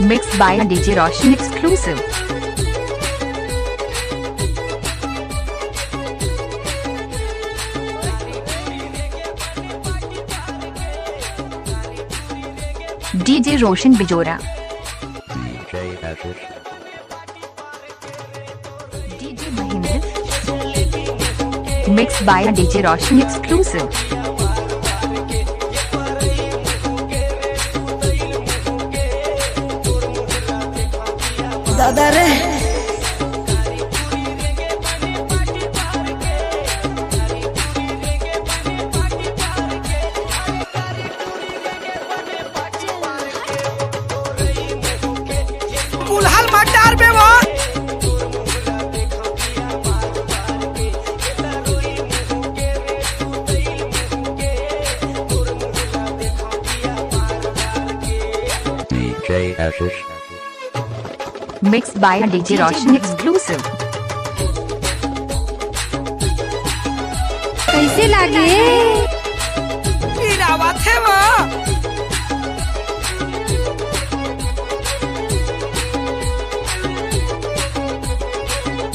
Mixed by DJ Roshan exclusive. DJ Roshan Bijora. DJ Mahindra. Mixed by DJ Roshan exclusive. दादा रे कुल्हाल मटार में वो DJ Ashish. Mixed by DJ Roshan exclusive. कैसे लागे हीरावा थे वो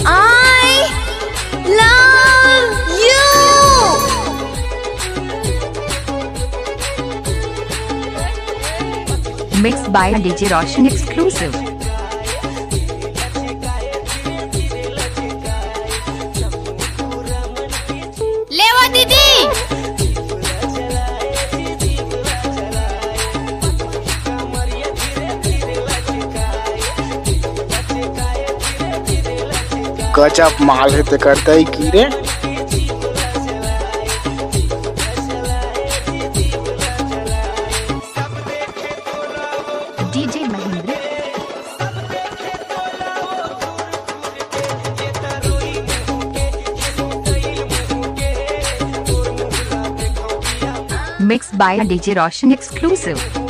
I love you. Mixed by DJ Roshan exclusive. लेवा दीदी गजब माल है तो करता ही की रे। DJ Mahindra. Mixed by DJ Roshan exclusive.